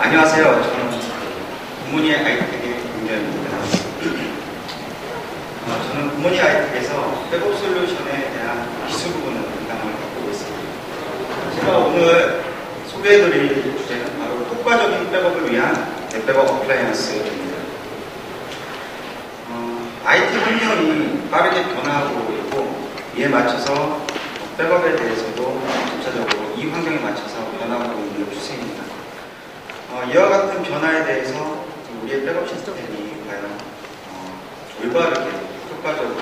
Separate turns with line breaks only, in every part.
안녕하세요. 저는 굿모닝 아이텍의 김경입니다. 저는 굿모닝 아이텍에서 백업 솔루션에 대한 기술 부분을 담당을 맡고 있습니다. 제가 오늘 소개해드릴 주제는 바로 효과적인 백업을 위한 백업 어플라이언스입니다. IT 환경이 빠르게 변화하고 있고 이에 맞춰서 백업에 대해서도 전체적으로 이 환경에 맞춰서 변화하고 있는 추세입니다. 이와 같은 변화에 대해서 우리의 백업 시스템이 과연 올바르게 효과적으로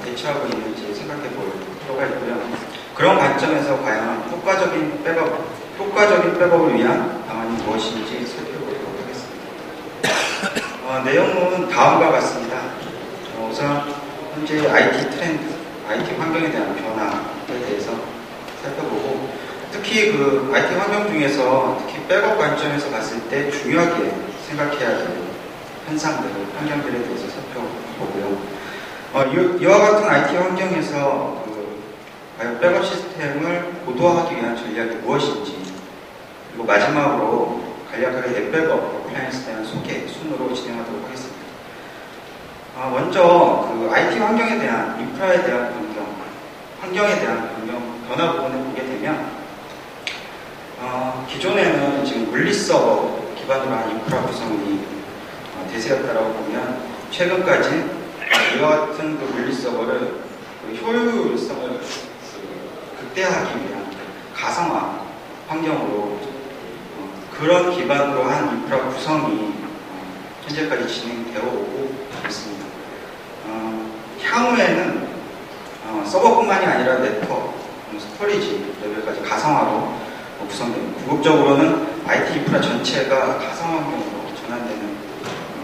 대처하고 있는지 생각해 볼 필요가 있고요. 그런 관점에서 과연 효과적인 백업을 위한 방안이 무엇인지 살펴보도록 하겠습니다. 내용은 다음과 같습니다. 우선 현재 IT 트렌드, IT 환경에 대한 변화에 대해서 살펴보고 특히 그 IT 환경 중에서 특히 백업 관점에서 봤을 때 중요하게 생각해야 될 현상들, 환경들에 대해서 살펴보고요. 이와 같은 IT 환경에서 과연 백업 시스템을 고도화하기 위한 전략이 무엇인지 그리고 마지막으로 간략하게 넷백업 어플라이언스에 대한 소개 순으로 진행하도록 하겠습니다. 먼저 그 IT 환경에 대한 인프라에 대한 변경, 환경에 대한 변화 부분을 보게 되면 기존에는 지금 물리서버 기반으로 한 인프라 구성이 대세였다라고 보면 최근까지 이와 같은 그 물리서버를 효율성을 극대화하기 위한 가상화 환경으로 그런 기반으로 한 인프라 구성이 현재까지 진행되어 오고 있습니다. 향후에는 서버뿐만이 아니라 네트워크, 스토리지 레벨까지 가상화로 구성됩니다. 궁극적으로는 IT 인프라 전체가 가상 환경으로 전환되는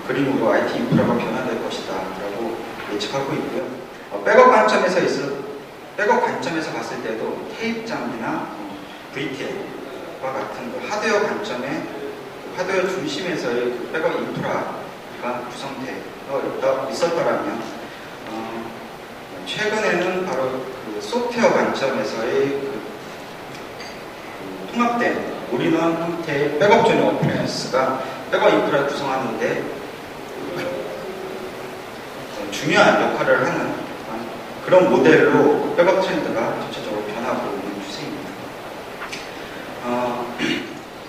그림으로 IT 인프라가 변화될 것이다 라고 예측하고 있고요. 백업 관점에서 봤을 때도 테이프장비나 VTL과 같은 그 하드웨어 관점에 하드웨어 중심에서의 그 백업 인프라가 구성되어 있었더라면 최근에는 바로 그 소프트웨어 관점에서의 통합된 올인원 형태의 백업 전용 어플라이언스가 백업 인프라를 구성하는데 중요한 역할을 하는 그런 모델로 백업 트렌드가 전체적으로 변하고 있는 추세입니다.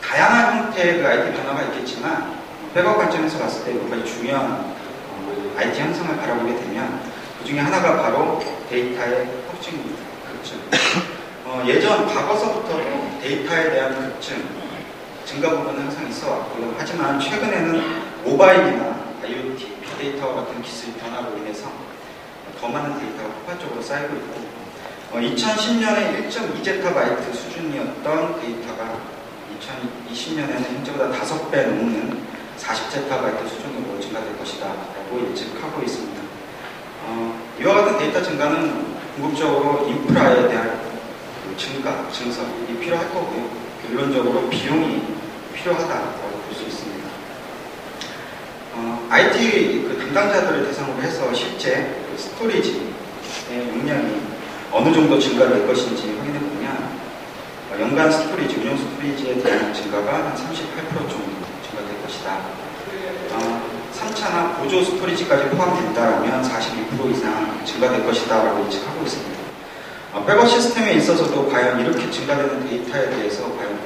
다양한 형태의 그 IT 변화가 있겠지만 백업 관점에서 봤을 때 몇 가지 중요한 IT 현상을 바라보게 되면 그 중에 하나가 바로 데이터의 확증입니다. 예전 과거서부터도 데이터에 대한 급증, 증가 부분은 항상 있어 왔고요. 하지만 최근에는 모바일이나 IoT, 빅데이터와 같은 기술 변화로 인해서 더 많은 데이터가 폭발적으로 쌓이고 있고 2010년에 1.2제타바이트 수준이었던 데이터가 2020년에는 현재보다 5배 넘는 40제타바이트 수준으로 증가될 것이다 라고 예측하고 있습니다. 이와 같은 데이터 증가는 궁극적으로 인프라에 대한 증설이 필요할 거고요. 결론적으로 비용이 필요하다고 볼 수 있습니다. IT 그 담당자들을 대상으로 해서 실제 그 스토리지의 용량이 어느 정도 증가될 것인지 확인해 보면 연간 스토리지, 운영 스토리지에 대한 증가가 한 38% 정도 증가될 것이다. 3차나 보조 스토리지까지 포함된다면 42% 이상 증가될 것이다 라고 예측하고 있습니다. 백업 시스템에 있어서도 과연 이렇게 증가되는 데이터에 대해서 과연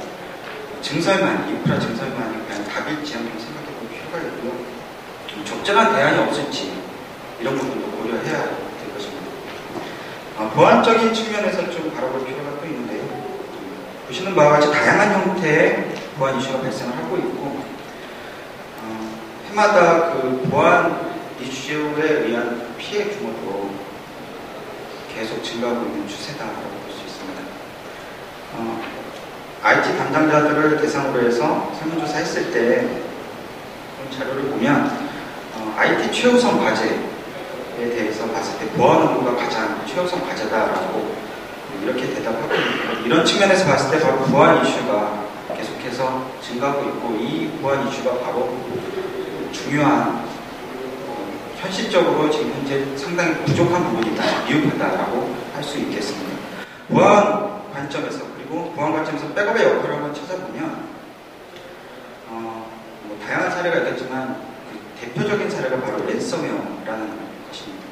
인프라 증설만이 과연 답일지 한번 생각해 볼 필요가 있고요. 적절한 대안이 없을지 이런 부분도 고려해야 될 것입니다. 보안적인 측면에서 좀 바라볼 필요가 또 있는데요. 보시는 바와 같이 다양한 형태의 보안 이슈가 발생을 하고 있고 해마다 그 보안 이슈에 의한 피해 규모도 계속 증가하고 있는 추세다라고 볼 수 있습니다. IT 담당자들을 대상으로 해서 설문조사 했을 때 자료를 보면 IT 최우선 과제에 대해서 봤을 때 보안 업무가 가장 최우선 과제다라고 이렇게 대답하고 있는데 이런 측면에서 봤을 때 바로 보안 이슈가 계속해서 증가하고 있고 이 보안 이슈가 바로 중요한 현실적으로 지금 현재 상당히 부족한 부분이다, 미흡하다라고 할 수 있겠습니다. 보안 관점에서 그리고 보안 관점에서 백업의 역할을 한번 찾아보면 뭐 다양한 사례가 있겠지만 그 대표적인 사례가 바로 랜섬웨어라는 것입니다.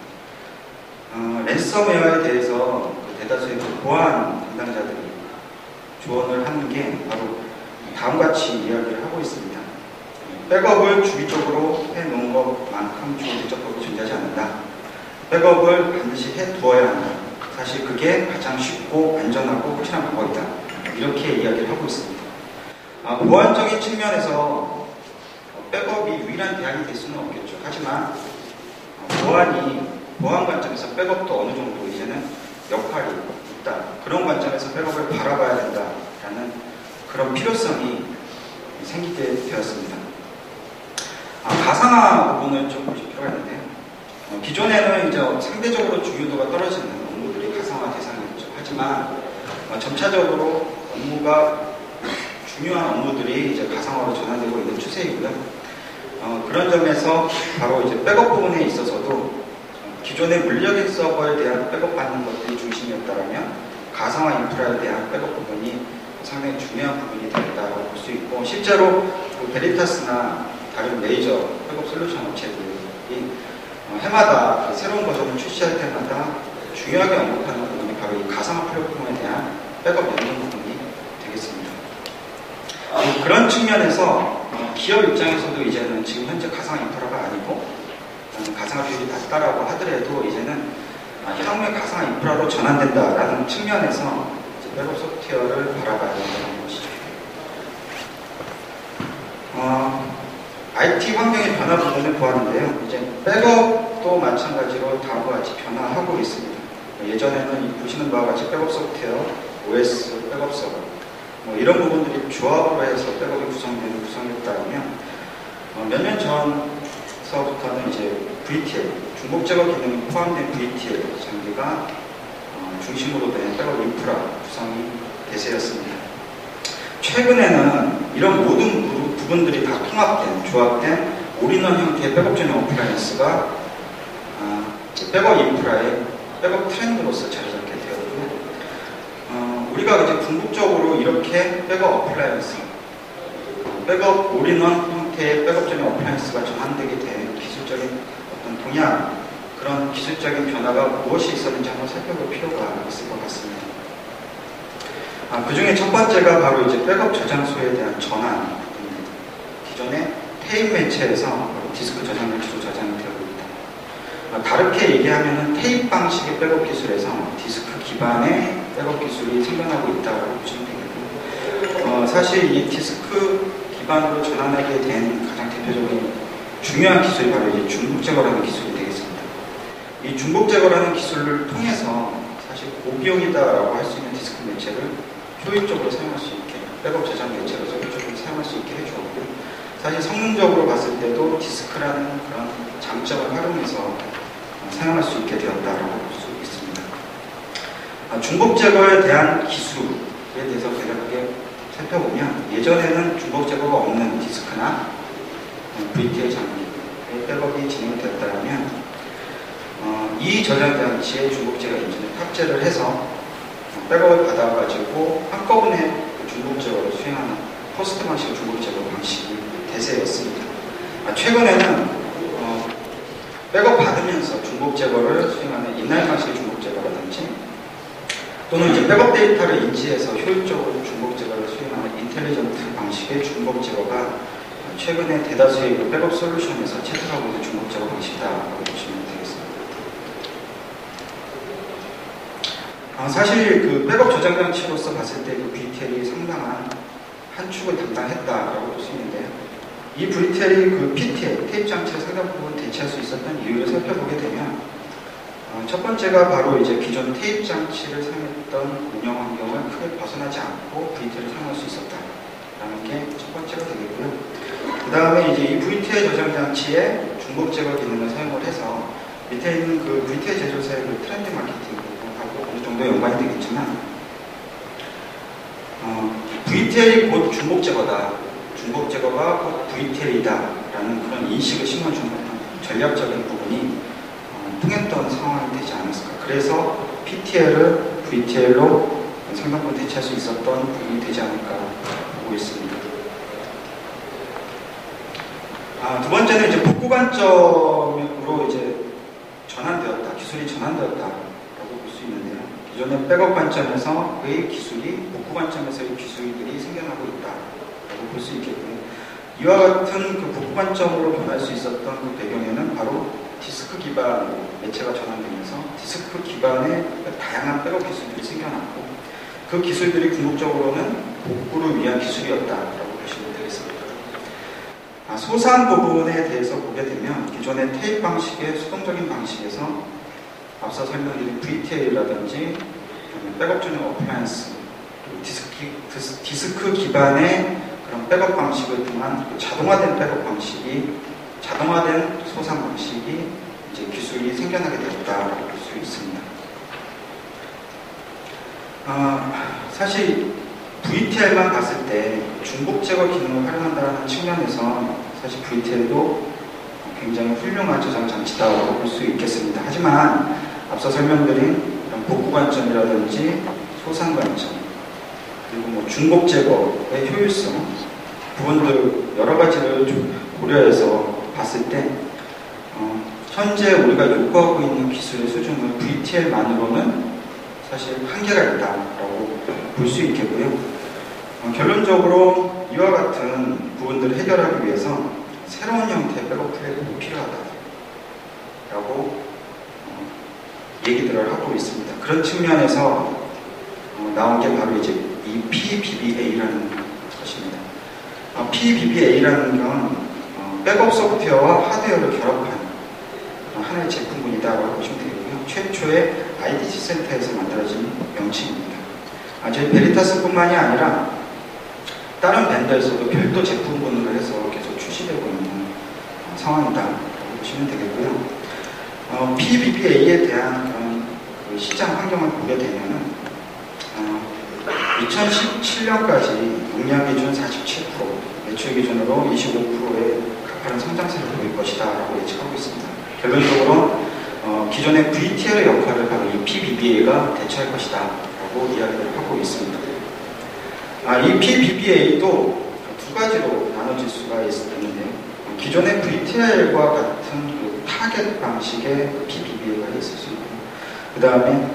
랜섬웨어에 대해서 그 대다수의 그 보안 담당자들이 조언을 하는 게 바로 다음과 같이 이야기를 하고 있습니다. 백업을 주기적으로 해놓은 것만큼 좋은 대처법이 존재하지 않는다. 백업을 반드시 해두어야 한다. 사실 그게 가장 쉽고 안전하고 확실한 방법이다. 이렇게 이야기를 하고 있습니다. 보안적인 측면에서 백업이 유일한 대안이 될 수는 없겠죠. 하지만 보안 관점에서 백업도 어느 정도 이제는 역할이 있다. 그런 관점에서 백업을 바라봐야 된다라는 그런 필요성이 생기게 되었습니다. 가상화 부분을 좀 보실 필요가 있는데요. 기존에는 이제 상대적으로 중요도가 떨어지는 업무들이 가상화 대상이었죠. 하지만 점차적으로 업무가 중요한 업무들이 이제 가상화로 전환되고 있는 추세이고요. 그런 점에서 바로 이제 백업 부분에 있어서도 기존의 물리적인 서버에 대한 백업 받는 것들이 중심이었다면 가상화 인프라에 대한 백업 부분이 상당히 중요한 부분이 되겠다고 볼 수 있고, 실제로 그 베리타스나 다른 메이저 백업 솔루션 업체들이 해마다 새로운 버전을 출시할 때마다 중요하게 언급하는 부분이 바로 이 가상화 플랫폼에 대한 백업 연동 부분이 되겠습니다. 그런 측면에서 기업 입장에서도 이제는 지금 현재 가상화 인프라가 아니고 가상화 비율이 낮다라고 하더라도 이제는 향후에 가상화 인프라로 전환된다라는 측면에서 백업 소프트웨어를 바라봐야 된다는 것이죠. IT 환경의 변화 부분을 보았는데요. 이제 백업도 마찬가지로 다음과 같이 변화하고 있습니다. 예전에는 보시는 바와 같이 백업 소프트웨어, OS, 백업 서버 이런 부분들이 조합으로 해서 백업이 구성했다면 몇 년 전서부터는 이제 VTL, 중복 제거 기능이 포함된 VTL 장비가 중심으로 된 백업 인프라 구성이 대세였습니다. 최근에는 이런 모든 부분들이 다 통합된, 조합된 올인원 형태의 백업 전용 어플라이언스가 백업 인프라의 백업 트렌드로서 자리 잡게 되었고요. 우리가 이제 궁극적으로 이렇게 백업 어플라이언스, 백업 올인원 형태의 백업 전용 어플라이언스가 전환되게 된 기술적인 어떤 동향, 그런 기술적인 변화가 무엇이 있었는지 한번 살펴볼 필요가 있을 것 같습니다. 그 중에 첫 번째가 바로 이제 백업 저장소에 대한 전환입니다. 기존의 테이프 매체에서 디스크 저장 매체로 저장이 되고 있다. 다르게 얘기하면 테이프 방식의 백업 기술에서 디스크 기반의 백업 기술이 생겨나고 있다고 보시면 되겠고요. 사실 이 디스크 기반으로 전환하게 된 가장 대표적인 중요한 기술이 바로 이제 중복 제거라는 기술이 되겠습니다. 이 중복 제거라는 기술을 통해서 사실 고비용이다라고 할 수 있는 디스크 매체를 효율적으로 사용할 수 있게, 백업 저장 매체로서 효율적으로 사용할 수 있게 해주었고요. 사실 성능적으로 봤을 때도 디스크라는 그런 장점을 활용해서 사용할 수 있게 되었다라고 볼 수 있습니다. 중복 제거에 대한 기술에 대해서 간략하게 살펴보면, 예전에는 중복 제거가 없는 디스크나 VTL 장비의 백업이 진행되었다면 이 저장 장치에 중복 제거 엔진을 탑재를 해서 백업을 받아가지고 한꺼번에 중복 제거를 수행하는 포스트 방식의 중복 제거 방식이 대세였습니다. 최근에는 백업 받으면서 중복 제거를 수행하는 인라인 방식의 중복 제거라든지, 또는 이제 백업 데이터를 인지해서 효율적으로 중복 제거를 수행하는 인텔리전트 방식의 중복 제거가 최근에 대다수의 백업 솔루션에서 채택하고 있는 중복 제거 방식이라고 보시면 되겠습니다. 사실 그 백업 저장 장치로서 봤을 때 그 VTL이 상당한 한 축을 담당했다라고 볼 수 있는데요. 이 VTL이 그 PTL, 테이프 장치를 상당 부분 대체할 수 있었던 이유를 살펴보게 되면, 첫 번째가 바로 이제 기존 테이프 장치를 사용했던 운영 환경을 크게 벗어나지 않고 VTL을 사용할 수 있었다라는 게 첫 번째가 되겠고요. 그 다음에 이제 이 VTL 저장 장치에 중복 제거 기능을 사용을 해서 밑에 있는 그 VTL 제조사의 그 트렌드 마케팅하고 어느 정도 연관이 되겠지만, VTL이 곧 중복 제거다, 중복 제거가 곧 VTL이다라는 그런 인식을 심어주는 전략적인 부분이 통했던 상황이 되지 않았을까. 그래서 PTL을 VTL로 상당 부분 대체할 수 있었던 부분이 되지 않을까 보고 있습니다. 두 번째는 이제 복구 관점으로 이제 전환되었다, 기술이 전환되었다라고 볼 수 있는데요. 기존의 백업 관점에서의 기술이 복구 관점에서의 기술들이 생겨나고 있다라고 볼 수 있겠고요. 이와 같은 그 복구 관점으로 변할 수 있었던 그 배경에는 바로 디스크 기반 매체가 전환되면서 디스크 기반의 다양한 백업 기술들이 생겨났고, 그 기술들이 궁극적으로는 복구를 위한 기술이었다라고 보시면 되겠습니다. 소상 부분에 대해서 보게 되면 기존의 테이프 방식의 수동적인 방식에서 앞서 설명드린 VTL이라든지 백업 전용 어플라이언스, 디스크 기반의 그런 백업 방식을 통한 자동화된 백업 방식이, 자동화된 소상 방식이 이제 기술이 생겨나게 되었다고 볼 수 있습니다. 사실 VTL만 봤을 때 중복 제거 기능을 활용한다는 측면에서 사실 VTL도 굉장히 훌륭한 저장 장치다라고 볼 수 있겠습니다. 하지만 앞서 설명드린 복구 관점이라든지 소상 관점, 그리고 뭐 중복 제거의 효율성 부분들 여러 가지를 좀 고려해서 봤을 때 현재 우리가 요구하고 있는 기술의 수준은 VTL만으로는 사실 한계가 있다라고 볼 수 있겠고요. 결론적으로 이와 같은 부분들을 해결하기 위해서 새로운 형태의 백업 플랫폼이 필요하다라고 얘기들을 하고 있습니다. 그런 측면에서 나온 게 바로 이제 이 PBBA라는 것입니다. PBBA라는 건 백업 소프트웨어와 하드웨어를 결합한 하나의 제품군이다라고 보시면 되겠고요. 최초의 IDC 센터에서 만들어진 명칭입니다. 저희 베리타스뿐만이 아니라 다른 벤더에서도 별도 제품군으로 해서 계속 출시되고 있는 상황이다라고 보시면 되겠고요. PBBA에 대한 그런 그 시장 환경을 보게 되면은 2017년까지 용량 기준 47%, 매출 기준으로 25%의 가파른 성장세를 보일 것이다 라고 예측하고 있습니다. 결론적으로 기존의 VTL의 역할을 바로 이 PBBA가 대체할 것이다 라고 이야기를 하고 있습니다. 이 PBBA도 두 가지로 나눠질 수가 있는데요. 기존의 VTL과 같은 그 타겟 방식의 PBBA가 있을 수 있고, 그 다음에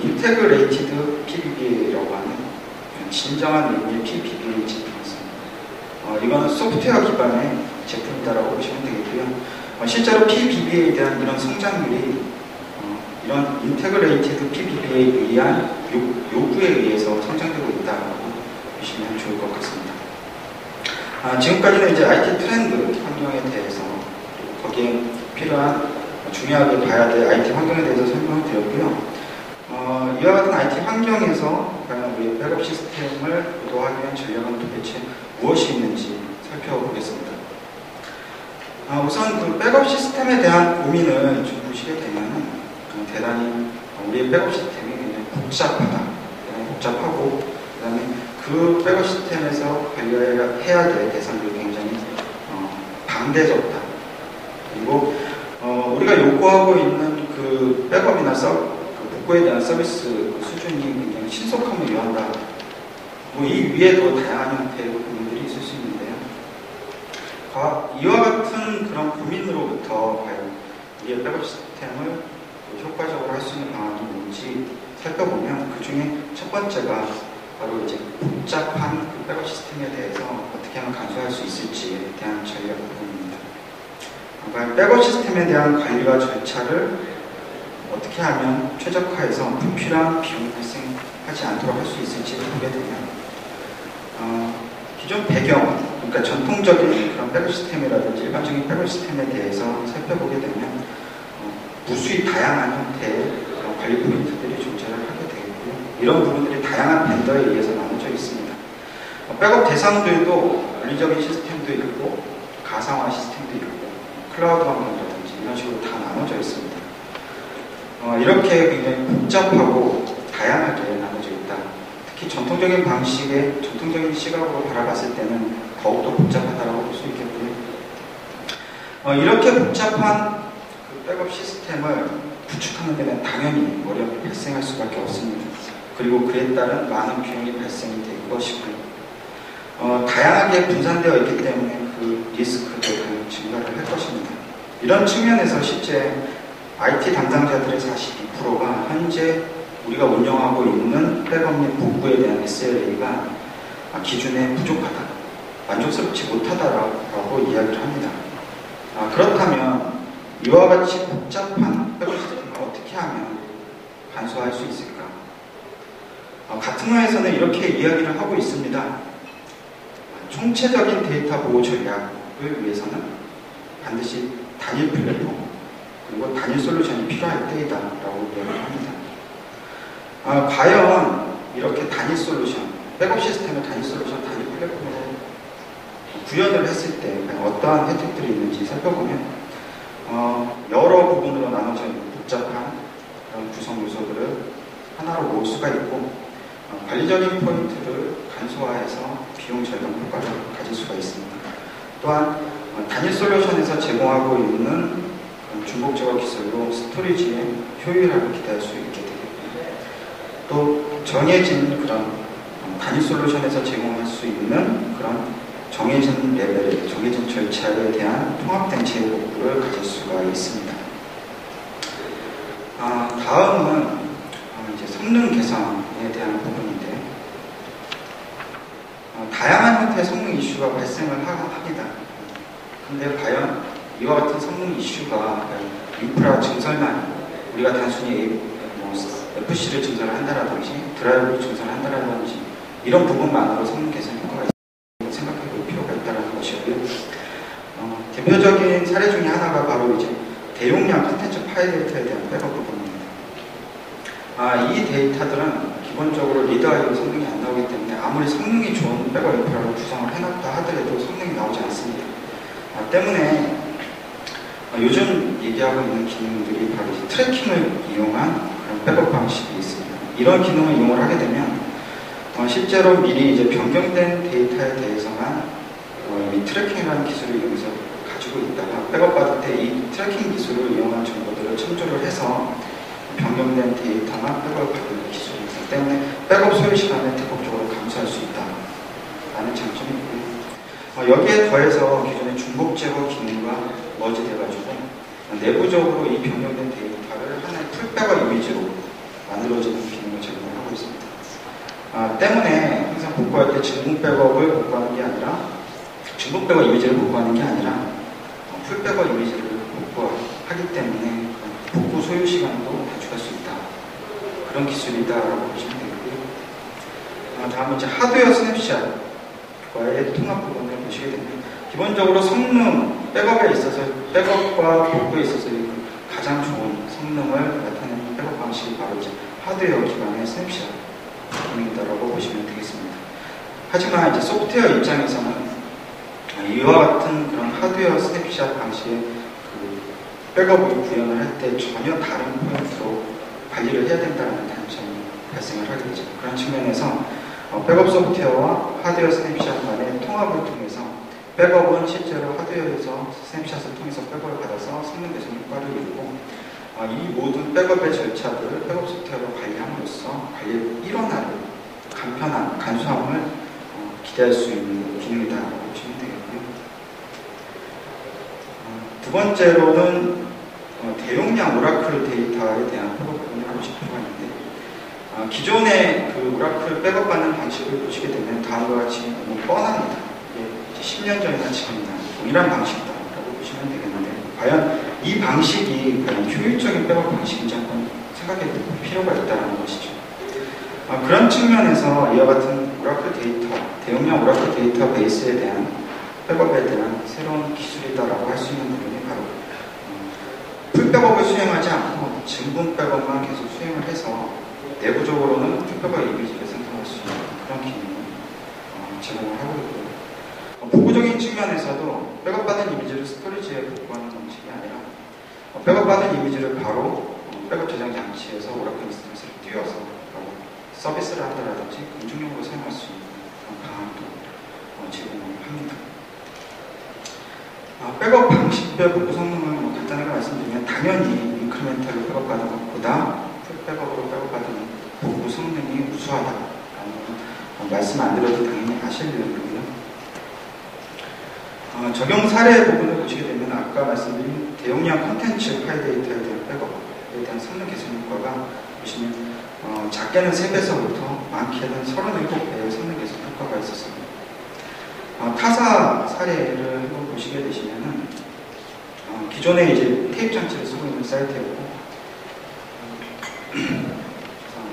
인테그레이티드 PBBA라고 하는 진정한 의미의 PBBA 제품이었습니다. 이거는 소프트웨어 기반의 제품이다라고 보시면 되겠고요. 실제로 PBBA에 대한 이런 성장률이 이런 인테그레이티드 PBBA에 의한 요구에 의해서 성장되고 있다고 보시면 좋을 것 같습니다. 지금까지는 이제 IT 트렌드 환경에 대해서, 거기에 필요한 중요하게 봐야 될 IT 환경에 대해서 설명을 드렸고요. 이와 같은 IT 환경에서 과연 우리의 백업 시스템을 구도하기 위한 전략은 도대체 무엇이 있는지 살펴보겠습니다. 우선 그 백업 시스템에 대한 고민을 좀 보시게 되면은 대단히 우리의 백업 시스템이 굉장히 복잡하고, 그 다음에 그 백업 시스템에서 관리해야 될 대상들이 굉장히 방대적다. 그리고 우리가 요구하고 있는 그 백업이나 복구에 대한 서비스 수준이 굉장히 신속함을 요한다. 이 위에도 다양한 형태의 고민들이 있을 수 있는데요. 이와 같은 그런 고민으로부터 과연 우리의 백업 시스템을 효과적으로 할 수 있는 방안이 뭔지 살펴보면, 그 중에 첫 번째가 바로 이제 복잡한 그 백업 시스템에 대해서 어떻게 하면 간소화할 수 있을지에 대한 전략 부분입니다. 백업 시스템에 대한 관리와 절차를 어떻게 하면 최적화해서 불필요한 비용이 발생하지 않도록 할 수 있을지를 보게 되면, 기존 배경, 그러니까 전통적인 그런 백업 시스템이라든지 일반적인 백업 시스템에 대해서 살펴보게 되면 무수히 다양한 형태의 그런 관리 포인트들이 존재를 하게 되겠고요. 이런 부분들이 다양한 벤더에 의해서 나눠져 있습니다. 백업 대상들도 물리적인 시스템도 있고 가상화 시스템도 있고 클라우드 환경이라든지 이런 식으로 다 나눠져 있습니다. 이렇게 굉장히 복잡하고 다양하게 나눠져 있다. 특히 전통적인 방식의 전통적인 시각으로 바라봤을 때는 더욱더 복잡하다고 볼 수 있겠고요. 이렇게 복잡한 그 백업 시스템을 구축하는 데는 당연히 어려움이 발생할 수밖에 없습니다. 그리고 그에 따른 많은 비용이 발생이 될 것이고요. 다양하게 분산되어 있기 때문에 그 리스크도 당연히 증가를 할 것입니다. 이런 측면에서 실제 IT 담당자들의 42%가 현재 우리가 운영하고 있는 백업 및 복구에 대한 SLA가 기준에 부족하다, 만족스럽지 못하다라고 이야기를 합니다. 그렇다면 이와 같이 복잡한 백업 시스템을 어떻게 하면 간소화할 수 있을까? 같은 회사에서는 이렇게 이야기를 하고 있습니다. 총체적인 데이터 보호 전략을 위해서는 반드시 단일 플랫폼 그리고 단일 솔루션이 필요할 때이다라고 이야기를 합니다. 과연 이렇게 단일 솔루션, 백업 시스템의 단일 솔루션, 단일 플랫폼으로 구현을 했을 때 어떠한 혜택들이 있는지 살펴보면 여러 부분으로 나눠져 있는 복잡한 그런 구성 요소들을 하나로 모을 수가 있고 관리적인 포인트를 간소화해서 비용 절감 효과를 가질 수가 있습니다. 또한 단일 솔루션에서 제공하고 있는 중복 제거 기술로 스토리지의 효율화를 기대할 수 있게 되겠고요. 또 정해진 그런 단일 솔루션에서 제공할 수 있는 그런 정해진 레벨, 정해진 절차에 대한 통합된 제휴 복구를 가질 수가 있습니다. 다음은 이제 성능 개선에 대한 부분인데, 다양한 형태의 성능 이슈가 발생을 합니다. 근데 과연 이와 같은 성능 이슈가 인프라 증설만, 우리가 단순히 FC를 증설을 한다라든지 드라이브를 증설을 한다라든지 이런 부분만으로 성능 개선 효과가 있다고 생각해 볼 필요가 있다는 것이고요. 대표적인 사례 중에 하나가 바로 이제 대용량 콘텐츠 파일 데이터에 대한 백업 부분입니다. 이 데이터들은 기본적으로 리드-IO 성능이 안 나오기 때문에 아무리 성능이 좋은 백업 인프라를 구성을 해놨다 하더라도 성능이 나오지 않습니다. 때문에 요즘 얘기하고 있는 기능들이 바로 트래킹을 이용한 그런 백업 방식이 있습니다. 이런 기능을 이용을 하게 되면 실제로 미리 이제 변경된 데이터에 대해서만 이 트래킹이라는 기술을 이용해서 가지고 있다가 백업 받을 때 이 트래킹 기술을 이용한 정보들을 첨조를 해서 변경된 데이터만 백업을 받는 기술이 있기 때문에 백업 소요 시간을 대폭적으로 감소할 수 있다라는 장점이 있고요. 여기에 더해서 기존의 중복 제거 기능과 머지돼가지고 내부적으로 이 변경된 데이터를 하나의 풀백업 이미지로 만들어지는 기능을 제공하고 있습니다. 때문에 항상 복구할 때 증복 백업을 복구하는 게 아니라 증복 백업 이미지를 복구하는 게 아니라 풀백업 이미지를 복구하기 때문에 복구 소요 시간도 단축할 수 있다. 그런 기술이다라고 보시면 되고요. 다음은 이제 하드웨어 스냅샷과의 통합 부분을 보시게 됩니다. 기본적으로 성능, 백업에 있어서, 백업과 복구에 있어서 가장 좋은 성능을 나타내는 백업 방식이 바로 이제 하드웨어 기반의 스냅샷 기능이다라고 보시면 되겠습니다. 하지만 이제 소프트웨어 입장에서는 이와 같은 그런 하드웨어 스냅샷 방식의 백업을 구현을 할 때 전혀 다른 포인트로 관리를 해야 된다는 단점이 발생을 하게 되죠. 그런 측면에서 백업 소프트웨어와 하드웨어 스냅샷 간의 통합을 통해서 백업은 실제로 하드웨어에서 스냅샷을 통해서 백업을 받아서 성능 개선 효과를 이루고 이 모든 백업의 절차들을 백업 소프트웨어로 관리함으로써 관리의 일원화를 간편한, 간소함을 기대할 수 있는 기능이다라고 보시면 되겠고요. 두 번째로는 대용량 오라클 데이터에 대한 백업 부분을 보실 필요가 있는데, 기존의 그 오라클 백업 받는 방식을 보시게 되면 다음과 같이 너무 뻔합니다. 10년 전이나 지금이나 동일한 방식이다라고 보시면 되겠는데, 과연 이 방식이 과연 효율적인 백업 방식인지 한번 생각해 볼 필요가 있다는 것이죠. 그런 측면에서 이와 같은 오라클 데이터, 대용량 오라클 데이터 베이스에 대한 백업에 대한 새로운 기술이다라고 할 수 있는 부분이 바로 풀백업을 수행하지 않고 증분 백업만 계속 수행을 해서 내부적으로는 풀백업 이미지를 생성할 수 있는 그런 기능을 제공을 하고 있고요. 복구적인 측면에서도 백업받은 이미지를 스토리지에 복구하는 방식이 아니라 백업받은 이미지를 바로 백업 저장 장치에서 오라클 인스턴스를 띄워서 서비스를 한다라든지 공중용으로 사용할 수 있는 그런 방안도 제공을 합니다. 백업 방식별 복구 성능을 간단하게 말씀드리면 당연히 인크리멘탈로 백업받은 것보다 풀백업으로 백업받은 복구 성능이 우수하다라는 말씀 안 드려도 당연히 아실 내용이고요. 적용 사례 부분을 보시게 되면 아까 말씀드린 대용량 콘텐츠 파일 데이터에 대한 백업에 대한 성능 개선 효과가 보시면 작게는 3배서부터 많게는 37배의 성능 개선 효과가 있었습니다. 타사 사례를 한번 보시게 되시면은 기존에 이제 테이프 장치를 쓰고 있는 사이트였고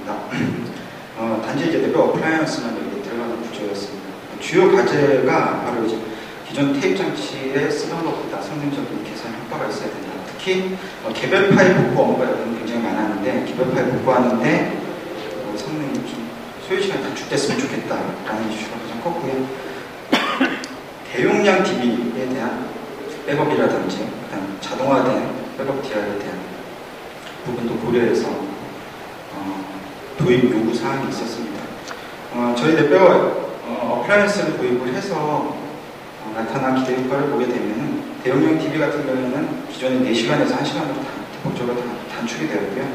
죄송합니다. 단지 이제 내부 어플라이언스만 여기 들어가는 구조였습니다. 주요 과제가 바로 이제 기존 테이프 장치에 쓰던 것보다 성능적인 개선 효과가 있어야 된다. 특히 개별 파일 복구 업무가 굉장히 많았는데 개별 파일 복구하는데 성능이 좀 소요 시간이 단축됐으면 좋겠다라는 이슈가 가장 컸고요. 대용량 DB에 대한 백업이라든지 그다음 자동화된 백업 DR에 대한 부분도 고려해서 도입 요구 사항이 있었습니다. 저희 대표가 어플라이언스를 도입을 해서 나타난 기대 효과를 보게 되면 대용량 DB 같은 경우에는 기존에 4시간에서 1시간으로 대폭적으로 단축이 되었고요.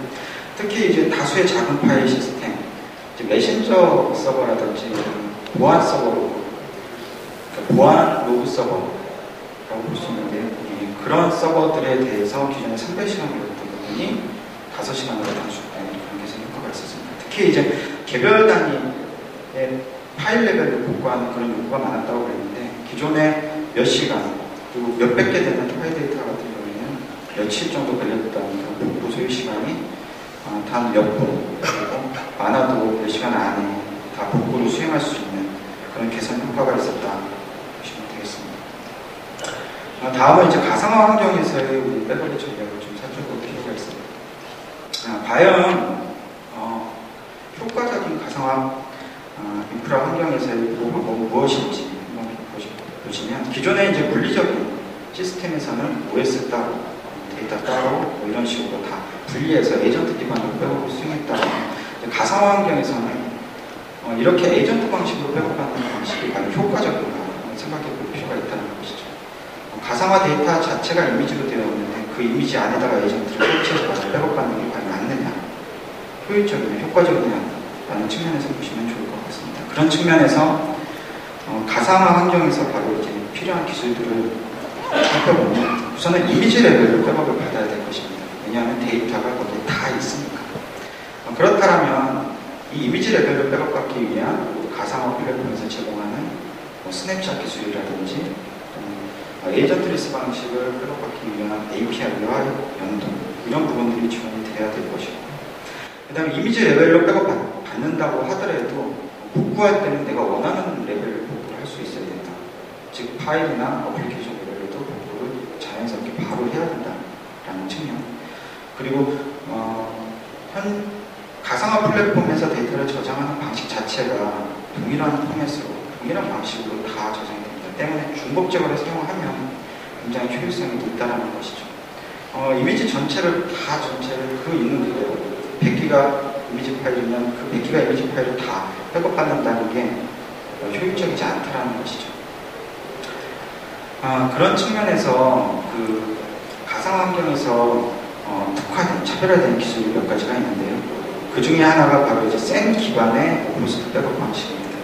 특히 이제 다수의 작은 파일 시스템, 이제 메신저 서버라든지 보안 서버로, 그러니까 보안 로그 서버라고 볼 수 있는데 그런 서버들에 대해서 기존에 300시간 걸렸던 부분이 5시간으로 단축되는 그런 개선 효과가 있었습니다. 특히 이제 개별 단위의 파일 레벨을 복구하는 그런 요구가 많았다고 그랬는데 기존에 몇 시간 그리고 몇백 개 되는 파일 데이터 같은 경우에는 며칠 정도 걸렸던 그런 복구 소요 시간이 단 몇 분 그리고 많아도 몇 시간 안에 다 복구를 수행할 수 있는 그런 개선 효과가 있었다 보시면 되겠습니다. 다음은 이제 가상화 환경에서의 우리 백업의 전략을 좀 살펴볼 필요가 있습니다. 과연 효과적인 가상화 인프라 환경에서의 방법은 무엇인지 한번 보시면 기존에 이제 물리적인 시스템에서는 OS 따로 데이터 따로 뭐 이런 식으로 다 분리해서 에이전트 기반으로 백업을 수행했다면 가상화 환경에서는 이렇게 에이전트 방식으로 백업하는 방식이 과연 효과적인가 생각해 볼 필요가 있다는 것이죠. 가상화 데이터 자체가 이미지로 되어 있는데 그 이미지 안에다가 에이전트를 설치해서 백업하는 게 과연 맞느냐, 효율적이냐, 효과적이냐라는 측면에서 보시면 좋을 것 같습니다. 그런 측면에서 가상화 환경에서 바로 이제 필요한 기술들을 살펴보면 우선은 이미지 레벨로 백업을 받아야 될 것입니다. 왜냐하면 데이터가 거기에 다 있으니까. 그렇다면 이 이미지 레벨로 백업받기 위한 가상화 플랫폼에서 제공하는 스냅샷 기술이라든지 에이전트 리스 방식을 백업받기 위한 API와 연동 이런 부분들이 지원이 돼야 될 것이고 그 다음에 이미지 레벨로 백업받는다고 하더라도 복구할 때는 내가 원하는 레벨을 복구를 할 수 있어야 된다. 즉 파일이나 어플리케이션 레벨로도 복구를 자연스럽게 바로 해야 된다라는 측면 그리고 현 가상화 플랫폼에서 데이터를 저장하는 방식 자체가 동일한 포맷으로 동일한 방식으로 다 저장이 됩니다. 때문에 중복적으로 사용하면 굉장히 효율성이 높다는 것이죠. 이미지 전체를 그 있는 그대로 100기가 이미지 파일이면 그 100기가 이미지 파일을 다 백업받는다는 게 효율적이지 않다는 것이죠. 그런 측면에서 그 가상화 환경에서 특화된, 차별화된 기술이 몇 가지가 있는데요. 그 중에 하나가 바로 이제 센 기반의 오픈스토어 백업 방식입니다.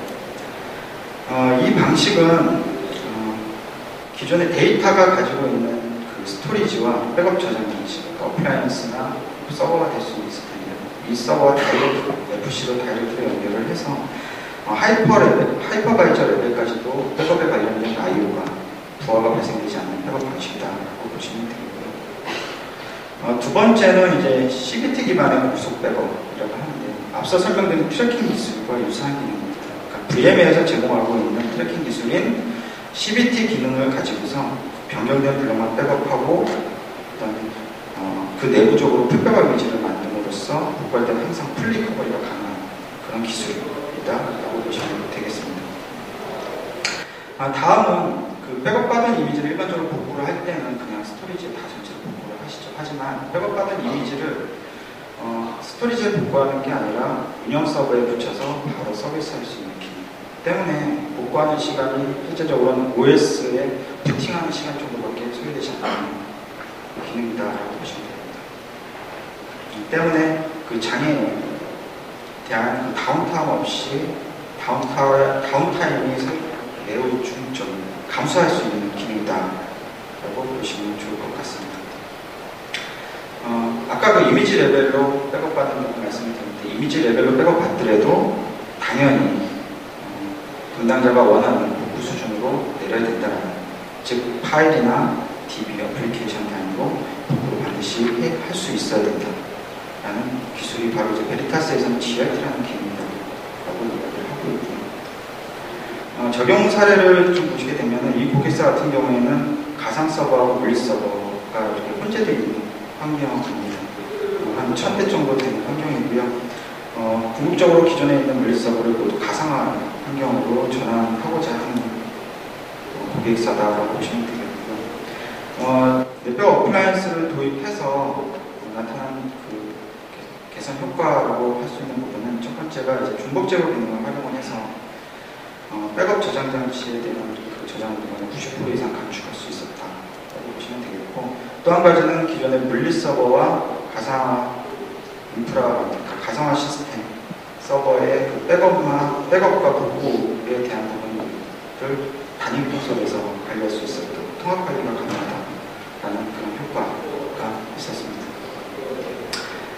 이 방식은 기존의 데이터가 가지고 있는 그 스토리지와 백업 저장 방식, 그러니까 어플라이언스나 서버가 될 수 있을 텐데요. 이 서버와 FC로 다이렉트로 연결을 해서 하이퍼바이저 레벨까지도 백업에 관련된 IO가 부하가 발생되지 않는 백업 방식이다라고 보시면 되겠고요. 두 번째는 이제 CBT 기반의 구속 백업이라고 하는데 앞서 설명드린 트래킹 기술과 유사한 기능입니다. 그러니까 VM에서 제공하고 있는 트래킹 기술인 CBT 기능을 가지고서 변경된 블록만 백업하고 그다음에 그 내부적으로 풀백업 이미지를 만듦으로써 복구할 때는 항상 풀리커버리가 가능한 그런 기술이다라고 보시면 되겠습니다. 다음은 그 백업받은 이미지를 일반적으로 복구를 할 때는 그냥 스토리지에 다 전체를 복구를 하시죠. 하지만 백업받은 이미지를 스토리지에 복구하는 게 아니라 운영 서버에 붙여서 바로 서비스할 수 있는 기능 때문에 복구하는 시간이 실제적으로는 OS에 부팅하는 시간 정도밖에 소요되지 않는 기능이다라고 보시면 됩니다. 때문에 그 장애에 대한 그 다운타임 없이 다운타임이 매우 중점 감수할 수 있는 기능이다라고 보시면 좋을 것 같습니다. 아까 그 이미지 레벨로 백업받는다고 말씀을 드렸는데, 이미지 레벨로 백업받더라도 당연히 담당자가 원하는 복구 수준으로 내려야 된다는, 즉 파일이나 DB 어플리케이션 단위로 복구를 반드시 할 수 있어야 된다라는 기술이 바로 이제 베리타스에서는 GRT라는 기능이다라고 이야기를 하고 있고요. 적용 사례를 좀 보시게 되면 이 고객사 같은 경우에는 가상 서버하고 물리 서버가 이렇게 혼재되어 있는 환경입니다. 한 1000대 정도 되는 환경이고요. 궁극적으로 기존에 있는 물리 서버를 모두 가상화 환경으로 전환하고자 하는 고객사다라고 보시면 되겠고요. 넷work 어플라이언스를 도입해서 나타난 그 개선 효과라고 할 수 있는 부분은, 첫 번째가 이제 중복 제로 기능을 활용을 해서 백업 저장 장치에 대한 그 저장 공간을 90% 이상 감축할 수 있었다라고 보시면 되겠고, 또 한 가지는 기존의 물리 서버와 가상화 인프라, 가상화 시스템 서버의 그 백업과 복구에 대한 부분을 단일 콘솔에서 관리할 수 있었던 통합 관리가 가능하다라는 그런 효과가 있었습니다.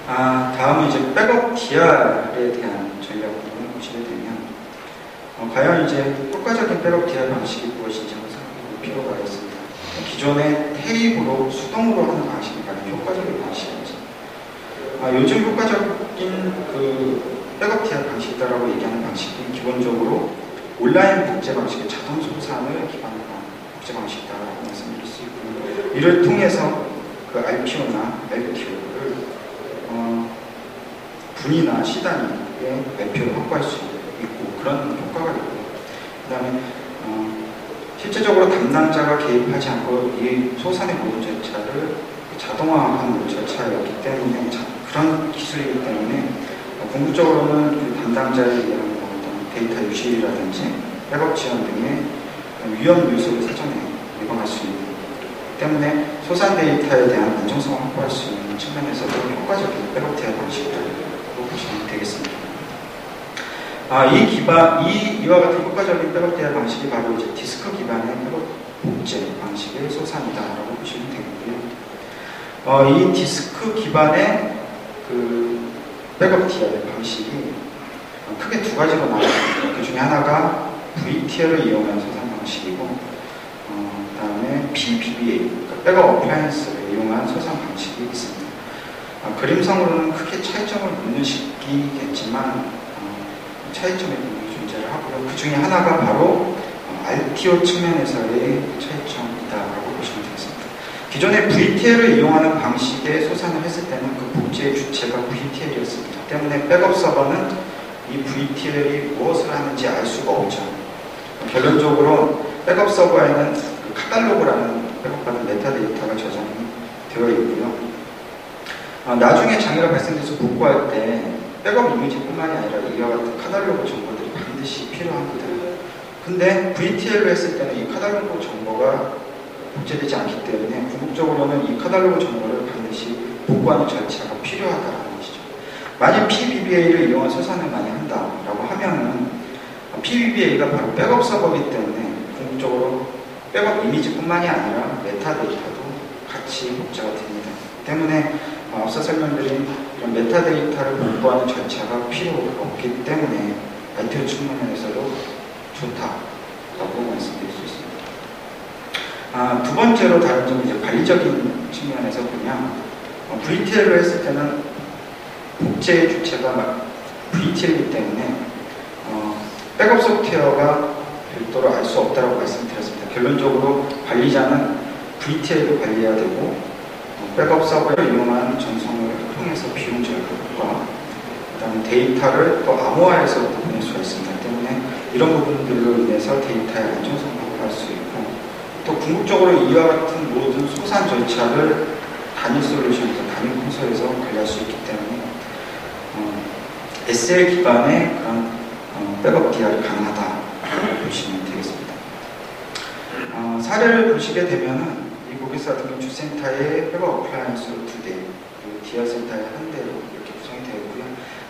다음은 이제 백업 DR에 대한 전략을 보시게 되면, 과연 이제 효과적인 백업 DR 방식이 무엇인지 한번 생각해볼 필요가 있습니다. 기존의 테이프로 수동으로 하는 방식이 과연 효과적인 방식인지, 요즘 효과적인 그 백업 DR 방식이다라고 얘기하는 방식이 기본적으로 온라인 복제 방식의 자동 소산을 기반으로 한 복제 방식이다라고 말씀드릴 수 있고요. 이를 통해서 그 RPO나 LPO를 분이나 C 단위의 LPO를 확보할 수 있고, 그런 효과가 있고요. 그 다음에 실제적으로 담당자가 개입하지 않고 이 소산의 모든 절차를 자동화하는 절차였기 때문에, 그런 기술이기 때문에 궁극적으로는 그 담당자에 의한 어떤 데이터 유실이라든지 백업 지원 등의 위험 요소를 사전에 예방할 수 있는 때문에 소산 데이터에 대한 안정성을 확보할 수 있는 측면에서도 효과적인 백업 DR 방식이라고 보시면 되겠습니다. 이와 같은 효과적인 백업 DR 방식이 바로 이제 디스크 기반의 백업 복제 방식의 소산이다라고 보시면 되겠고요. 이 디스크 기반의 그 백업 DR 방식이 크게 두 가지로 나눠집니다. 그 중에 하나가 VTL을 이용한 소산 방식이고, 그 다음에 PBBA, 그러니까 백업 어플라이언스를 이용한 소산 방식이 있습니다. 그림상으로는 크게 차이점을 못 느끼겠지만 차이점이 분명히 존재를 하고요. 그 중에 하나가 바로 RTO 측면에서의 차이점이다라고 보시면 되겠습니다. 기존의 VTL을 이용하는 방식의 소산을 했을 때는 그 복제의 주체가 VTL이었습니다. 때문에 백업 서버는 이 VTL이 무엇을 하는지 알 수가 없죠. 결론적으로 백업 서버에는 그 카탈로그라는 백업받은 메타데이터가 저장이 되어 있고요. 나중에 장애가 발생돼서 복구할 때 백업 이미지뿐만이 아니라 이와 같은 카탈로그 정보들이 반드시 필요합니다. 근데 VTL로 했을 때는 이 카탈로그 정보가 복제되지 않기 때문에 궁극적으로는 이 카탈로그 정보를 반드시 복구하는 절차가 필요하다는 것이죠. 만약 PBBA를 이용한 소산을 많이 한다라고 하면은 PBBA가 바로 백업 서버이기 때문에 궁극적으로 백업 이미지뿐만이 아니라 메타데이터도 같이 복제가 됩니다. 때문에 앞서 설명드린 이런 메타데이터를 복구하는 절차가 필요 없기 때문에 RTO 측면에서도 좋다라고 말씀드릴 수 있습니다. 두 번째로 다른 점은 이제 관리적인 측면에서 보면 VTL로 했을 때는 복제의 주체가 VTL이기 때문에 백업 소프트웨어가 별도로 알 수 없다고 말씀드렸습니다. 결론적으로 관리자는 VTL을 관리해야 되고 백업 서버를 이용한 전송을 통해서 비용 절감과 그다음에 데이터를 또 암호화해서 보낼 수가 있습니다. 때문에 이런 부분들로 인해서 데이터의 안정성을 확보할 수 있고, 또 궁극적으로 이와 같은 모든 소산 절차를 단일 솔루션에서 단일 콘솔에서 관리할 수 있기 때문에 SL 기반의 그런 백업 DR이 가능하다고 보시면 되겠습니다. 사례를 보시게 되면은 이 고객사 같은 경우 주센터의 백업 어플라이언스로 2대, 그리고 DR 센터의 1대로 이렇게 구성이 되어 있고요.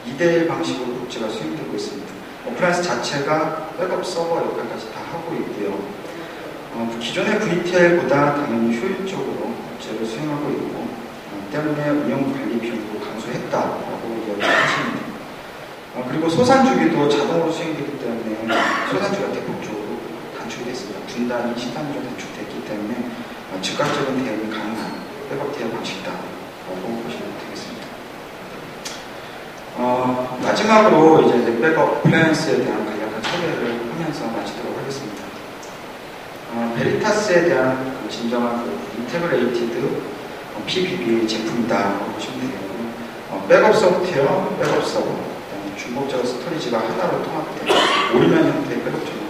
2대1 방식으로 복제가 수행되고 있습니다. 어플라이언스 자체가 백업 서버 역할까지 다 하고 있고요. 기존의 VTL보다 당연히 효율적으로 업체를 수행하고 있고 때문에 운영 관리 비용도 감소했다라고 이야기하십니다. 그리고 소산주기도 자동으로 수행되기 때문에 소산주가 대폭적으로 단축이 됐습니다. 분단이 13조 단축됐기 때문에 즉각적인 대응이 가능한 백업 대응 방식이다라고 보시면 되겠습니다. 마지막으로 이제 넷백업 어플라이언스에 대한 간략한 소개를 하면서 마치도록 하겠습니다. 베리타스에 대한 진정한 인테그레이티드 PBB 제품이다라고 보시면 되겠고요. 백업 소프트웨어, 백업 서버, 중복적 스토리지가 하나로 통합된 올인원 형태의 백업처럼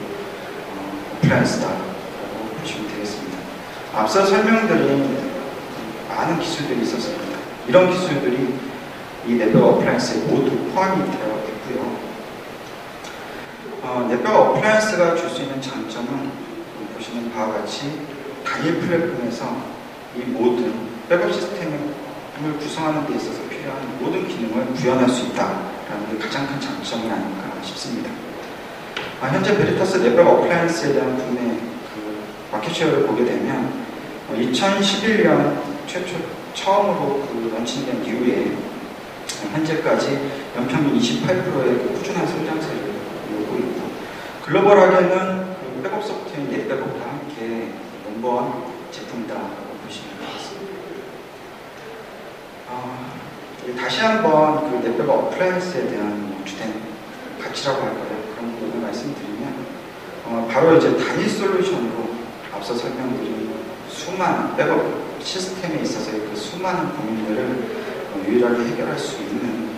어플라이언스다라고 보시면 되겠습니다. 앞서 설명드린 많은 기술들이 있었습니다. 이런 기술들이 이 넷백업 어플라이언스에 모두 포함이 되어 있고요. 넷백업 어플라이언스가 줄 수 있는 장점은 보시는 바와 같이 단일 플랫폼에서 이 모든 백업 시스템을 구성하는 데 있어서 필요한 모든 기능을 구현할 수 있다라는 게 가장 큰 장점이 아닐까 싶습니다. 현재 베리타스 넷백업 어플라이언스에 대한 국내 마켓쉐어를 보게 되면 2011년 처음으로 런칭된 이후에 현재까지 연평균 28%의 꾸준한 성장세를 이루고 있고 글로벌하게는 백업 소프트웨어인 넷백업과 함께 넘버원 제품이다라고 보시면 되겠습니다. 다시 한번 넷백업 어플라이언스에 대한 주된 가치라고 할까요? 그런 부분을 말씀드리면 바로 이제 단일 솔루션으로 앞서 설명드린 수많은 백업 시스템에 있어서의 그 수많은 고민들을 유일하게 해결할 수 있는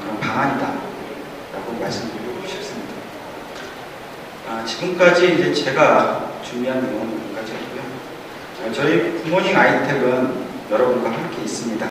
그런 방안이다라고 말씀드리고 싶습니다. 지금까지 이제 제가 준비한 내용은 여기까지였고요. 저희 굿모닝 아이텍은 여러분과 함께 있습니다.